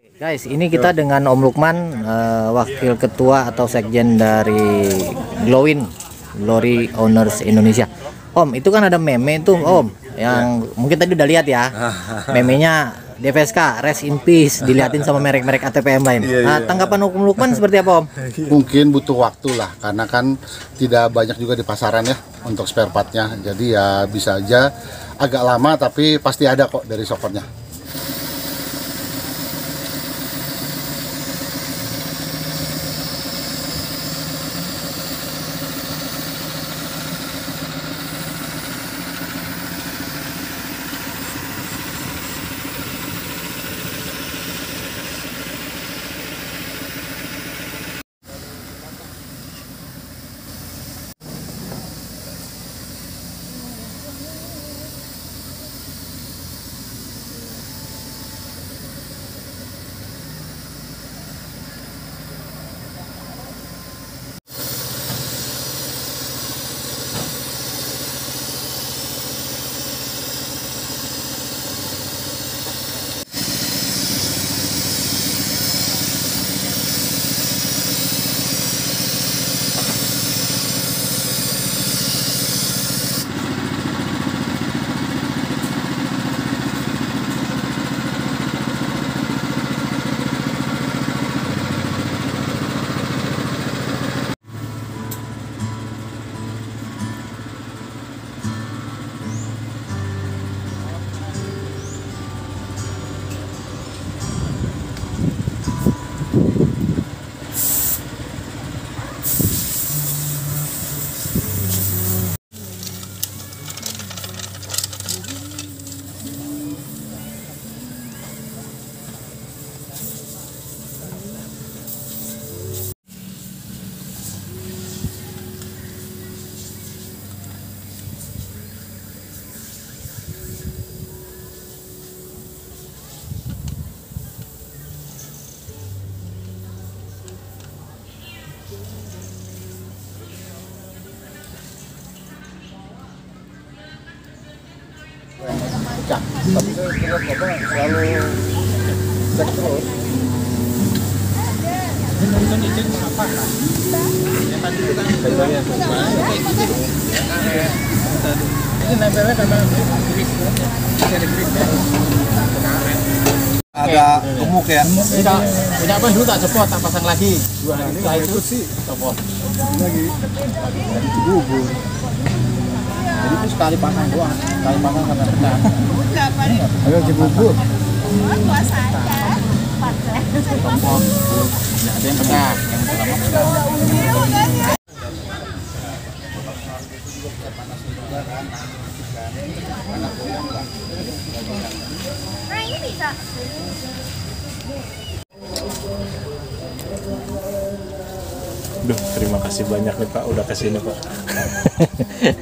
Guys, ini kita dengan Om Lukman, wakil ketua atau sekjen dari Glory Owners Indonesia. Om, itu kan ada meme itu Om, yang mungkin tadi udah lihat ya. Memenya DFSK, Rest in Peace, dilihatin sama merek-merek ATPM lain. Tanggapan Om Lukman seperti apa Om? Mungkin butuh waktu lah, karena kan tidak banyak juga di pasaran ya untuk spare partnya. Jadi ya bisa aja agak lama, tapi pasti ada kok dari sokonnya. Tapi saya selalu cek terus. Nonton izin apa kan? Yang tadi itu kan bagian ini nempelnya karena agak gemuk ya. Tidak apa dulu tak copot, tak pasang lagi. Dua hari setelah itu sih copot lagi. Bubur. Jadi itu sekali pasang doang, sekali pasang karena pecah. Ayo Cibubur. Puasa aja. Tompok, nggak ada yang pecah, yang pecah. Nah ini bisa. Duh, terima kasih banyak nih Pak, udah kesini Pak.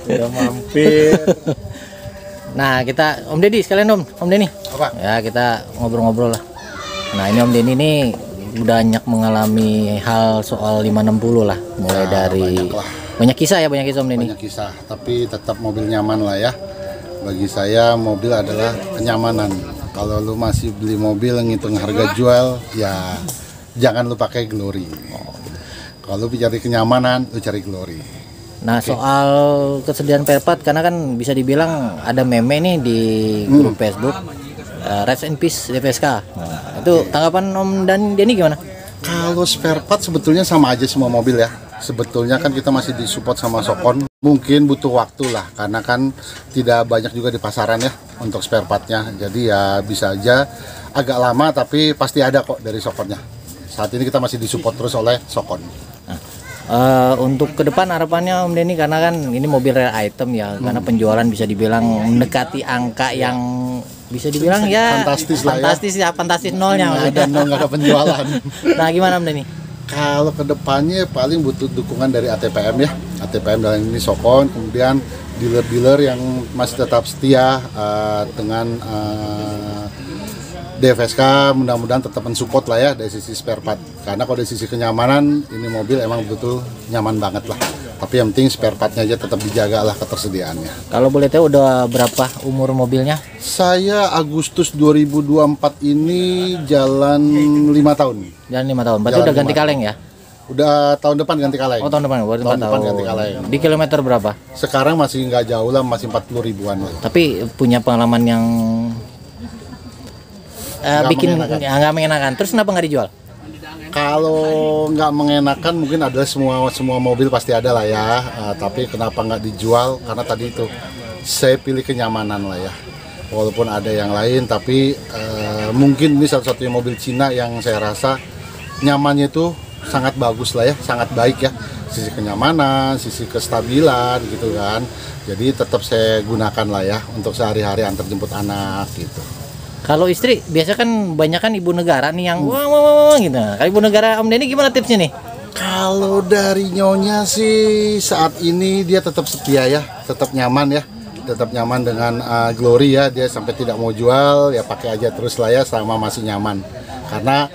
Udah mampir. Nah, kita Om Deddy sekalian Om Denny. Apa? Ya, kita ngobrol-ngobrol lah. Nah, ini Om Denny ini banyak mengalami hal soal 560 lah, mulai dari banyak kisah ya, banyak kisah Om Denny. Banyak kisah, tapi tetap mobil nyaman lah ya. Bagi saya mobil adalah kenyamanan. Kalau lu masih beli mobil ngitung harga jual, ya jangan lu pakai Glory. Kalau lu cari kenyamanan, lu cari Glory. Nah, soal kesediaan spare part, karena kan bisa dibilang ada meme nih di grup Facebook, Rest in Peace DFSK. Nah, itu tanggapan Om dan Denny gimana? Kalau spare part sebetulnya sama aja semua mobil ya. Sebetulnya kan kita masih disupport sama Sokon. Mungkin butuh waktu lah, karena kan tidak banyak juga di pasaran ya untuk spare partnya. Jadi ya bisa aja agak lama, tapi pasti ada kok dari Sokonnya. Saat ini kita masih disupport terus oleh Sokon. Untuk ke depan harapannya Om Denny, karena kan ini mobil rare item ya, karena penjualan bisa dibilang mendekati angka yang bisa dibilang ya fantastis lah ya. Fantastis nolnya. Nggak ada penjualan. Nah, gimana Om Denny? Kalau kedepannya paling butuh dukungan dari ATPM ya. ATPM dalam ini Sokon, kemudian dealer-dealer yang masih tetap setia dengan DFSK, mudah-mudahan tetap mensupport lah ya dari sisi spare part. Karena kalau dari sisi kenyamanan, ini mobil emang betul nyaman banget lah. Tapi yang penting spare partnya aja tetap dijaga lah ketersediaannya. Kalau boleh tahu udah berapa umur mobilnya? Saya Agustus 2024 ini jalan 5 tahun. Jalan 5 tahun. Berarti Jalan udah ganti 5 kaleng ya? Udah tahun depan ganti kaleng. Oh, tahun depan baru 4 Tahun depan tahun. ganti kaleng. Di kilometer berapa? Sekarang masih nggak jauh lah, masih 40 ribuan lah. Tapi punya pengalaman yang bikin nggak mengenakan. Terus kenapa nggak dijual? Kalau nggak mengenakan mungkin adalah semua mobil pasti ada lah ya. Tapi kenapa nggak dijual? Karena tadi itu saya pilih kenyamanan lah ya. Walaupun ada yang lain, tapi mungkin ini satu-satunya mobil Cina yang saya rasa nyamannya itu sangat bagus lah ya, sangat baik ya. Sisi kenyamanan, sisi kestabilan gitu kan. Jadi tetap saya gunakan lah ya untuk sehari-hari antar jemput anak gitu. Kalau istri biasa kan banyak kan ibu negara nih yang wah gitu. Kalau ibu negara Om Denny gimana tipsnya nih? Kalau dari nyonya sih saat ini dia tetap setia ya, tetap nyaman ya, tetap nyaman dengan Glory ya. Dia sampai tidak mau jual ya, pakai aja terus lah ya selama masih nyaman. Karena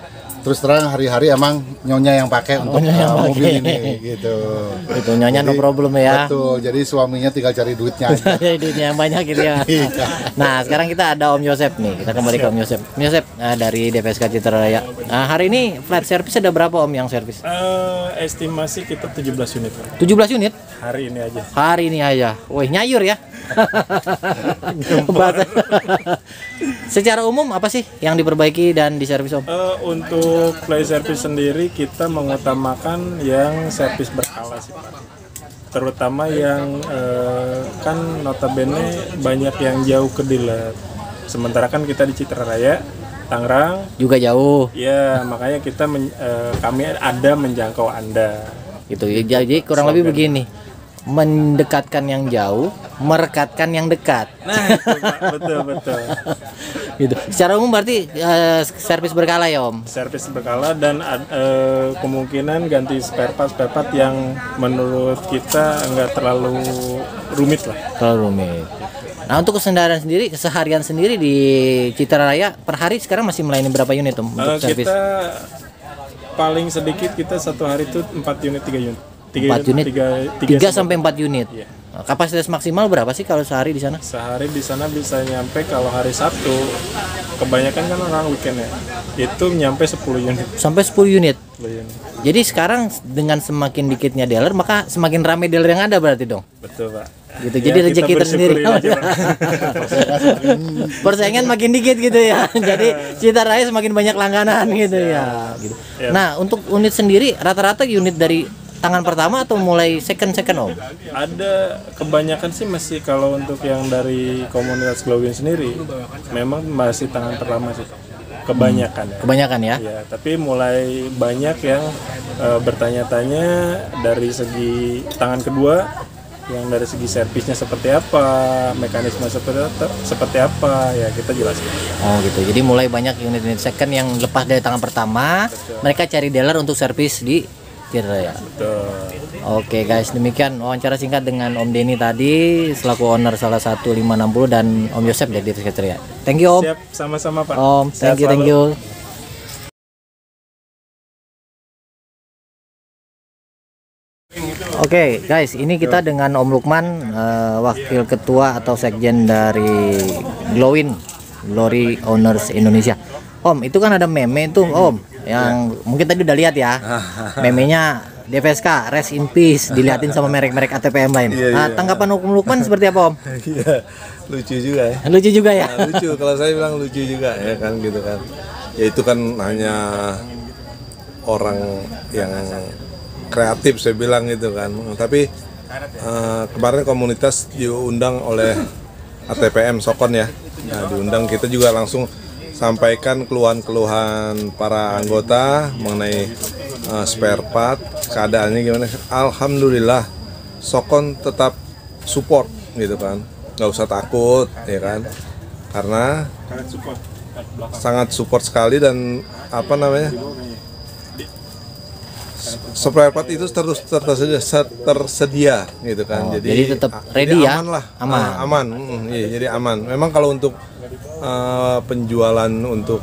terus terang hari-hari emang nyonya yang pakai untuk mobil ini gitu. Itu nyonya no problem ya. Betul, jadi suaminya tinggal cari duitnya aja. Duitnya yang banyak gitu ya. Nah, sekarang kita ada Om Yosep nih. Kita kembali ke Om Yosep. Om Yosep dari DPSK Citra Raya. Hari ini flat service ada berapa Om yang servis? Estimasi kita 17 unit Pak. 17 unit? Hari ini aja. Hari ini aja. Wih, nyayur ya. Bahasa. Secara umum apa sih yang diperbaiki dan diservis Om? Untuk play service sendiri kita mengutamakan yang servis berkala sih Pak. Terutama yang kan notabene banyak yang jauh ke dealer. Sementara kan kita di Citra Raya, Tangerang Juga jauh. ya, makanya kita kami ada menjangkau Anda. Gitu. Jadi kurang lebih begini. Mendekatkan yang jauh, merekatkan yang dekat. Nah, itu Pak, betul. Gitu. Secara umum berarti servis berkala ya Om. Servis berkala dan kemungkinan ganti spare part yang menurut kita nggak terlalu rumit lah. Terlalu rumit. Nah, untuk keseharian sendiri, keseharian sendiri di Citra Raya per hari sekarang masih melayani berapa unit Om untuk servis? Kita paling sedikit kita satu hari itu 4 unit 3 unit. 4 unit, 3 sampai 4 unit. Iya. Kapasitas maksimal berapa sih kalau sehari di sana? Sehari di sana bisa nyampe kalau hari Sabtu, kebanyakan kan orang weekend ya, itu nyampe 10 unit. Sampai 10 unit. 10 unit. Jadi sekarang dengan semakin dikitnya dealer, maka semakin ramai dealer yang ada berarti dong. Betul Pak. Gitu. Ya, Jadi kita rezeki tersendiri. bersyukurin aja, Pak. Persaingan makin dikit gitu ya. Jadi Citra Raya semakin banyak langganan gitu ya. Gitu. Ya. Nah, untuk unit sendiri rata-rata unit dari tangan pertama atau mulai second Om? Ada kebanyakan sih masih kalau untuk yang dari komunitas Glowin sendiri memang masih tangan pertama sih. Kebanyakan ya. Kebanyakan ya. Ya, tapi mulai banyak yang bertanya-tanya dari segi tangan kedua, yang dari segi servisnya seperti apa, mekanisme seperti apa, ya kita jelaskan. Oh gitu. Jadi mulai banyak unit-unit second yang lepas dari tangan pertama, mereka cari dealer untuk servis di Citra Raya. Betul. Oke guys, demikian wawancara singkat dengan Om Denny tadi selaku owner salah satu 560 dan Om Yosep dari DPSK Citra Raya. Thank you Om. Siap, sama-sama Pak. Om, Sehat thank selalu. you. Oke guys, ini kita dengan Om Lukman, wakil ketua atau sekjen dari Glowin, Glory Owners Indonesia. Om, itu kan ada meme itu Om, yang mungkin tadi udah lihat ya, memenya DPSK, rest in peace, dilihatin sama merek-merek ATPM lain. Nah, tanggapan Om Lukman seperti apa Om? Iya, lucu juga ya. Lucu juga ya? Nah, lucu, kalau saya bilang lucu juga ya kan gitu kan. Ya itu kan hanya orang yang kreatif saya bilang gitu kan. Tapi kemarin komunitas diundang oleh ATPM Sokon ya. Nah, diundang kita juga langsung sampaikan keluhan-keluhan para anggota mengenai spare part, keadaannya gimana. Alhamdulillah Sokon tetap support gitu kan, nggak usah takut ya kan, karena sangat support sekali. Dan apa namanya, spare part itu terus tersedia gitu kan. Jadi tetap ready ya? aman lah, Aman. aman. Iya, jadi aman. Memang kalau untuk penjualan untuk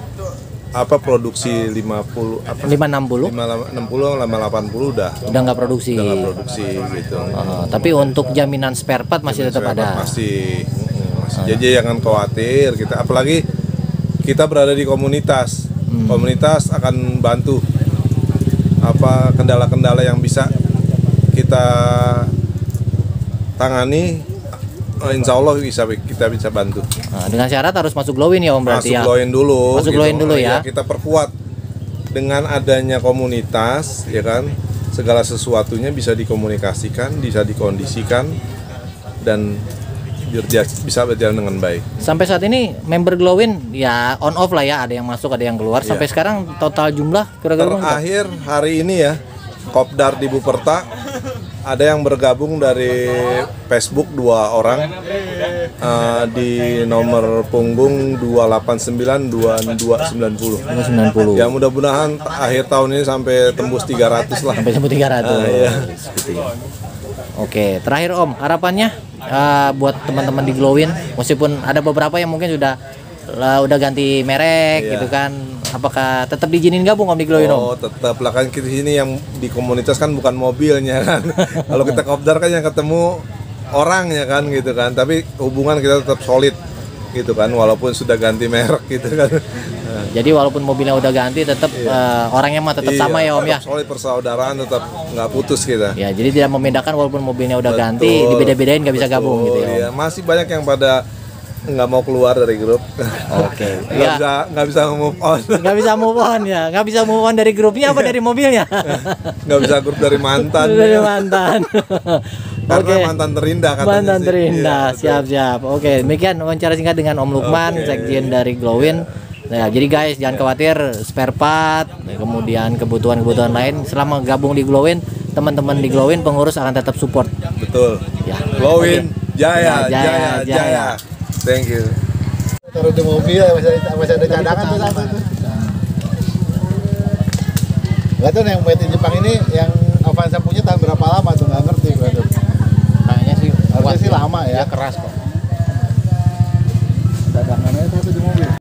produksi 50 apa 560 560 lama 80 udah udah nggak produksi. nggak produksi gitu. Tapi untuk jaminan spare part masih tetap Spare part ada. masih. Jadi jangan khawatir kita, apalagi kita berada di komunitas. Komunitas akan bantu apa kendala-kendala yang bisa kita tangani. Insya Allah kita bisa bantu. Nah, dengan syarat harus masuk Glowin ya Om berarti Masuk ya. Glowin dulu. Masuk Glowin dulu ya. Kita perkuat dengan adanya komunitas, ya kan. Segala sesuatunya bisa dikomunikasikan, bisa dikondisikan, dan bisa berjalan dengan baik. Sampai saat ini member Glowin ya on off lah ya, ada yang masuk ada yang keluar. Sampai sekarang total jumlah kira-kira Terakhir hari ini ya, Kopdar di Buperta ada yang bergabung dari Facebook 2 orang di nomor punggung 289 2290. 90. Ya mudah-mudahan akhir tahun ini sampai tembus 300 lah. Sampai 300. Iya. Oke, terakhir Om, harapannya buat teman-teman di Glowin, meskipun ada beberapa yang mungkin sudah ganti merek gitu kan, apakah tetap diizinin gabung Om di Glowin Om? Oh, tetap lah, kan kita sini yang di komunitas kan bukan mobilnya kan. Kalau kita kopdar kan yang ketemu orangnya kan gitu kan, tapi hubungan kita tetap solid gitu kan, walaupun sudah ganti merek gitu kan. Jadi walaupun mobilnya udah ganti tetap orangnya mah tetap sama ya Om ya. Solid, persaudaraan tetap nggak putus kita. Ya, jadi tidak membedakan walaupun mobilnya udah ganti, dibeda-bedain nggak bisa gabung gitu ya Om. Iya, masih banyak yang pada nggak mau keluar dari grup. Oke. nggak bisa move on. Nggak bisa move on ya, nggak bisa move on dari grupnya apa dari mobilnya? Nggak bisa grup dari mantan. Dari mantan. Karena mantan terindah katanya. Mantan sih. terindah, Iya, siap. Oke, demikian wawancara singkat dengan Om Lukman, sekjen dari Glowin. Nah, jadi guys jangan khawatir spare part, kemudian kebutuhan-kebutuhan lain selama gabung di Glowin, teman-teman di Glowin pengurus akan tetap support. Betul. Ya. Glowin, Oke. jaya. Thank you. Taruh di mobil masih ada cadangan tuh satu tuh. Nggak tahu nih yang made in Jepang ini yang Avanza punya tahun berapa lama tuh, nggak ngerti gua tuh. Kayaknya sih Harusnya sih lama ya. keras kok. Cadangannya satu di mobil.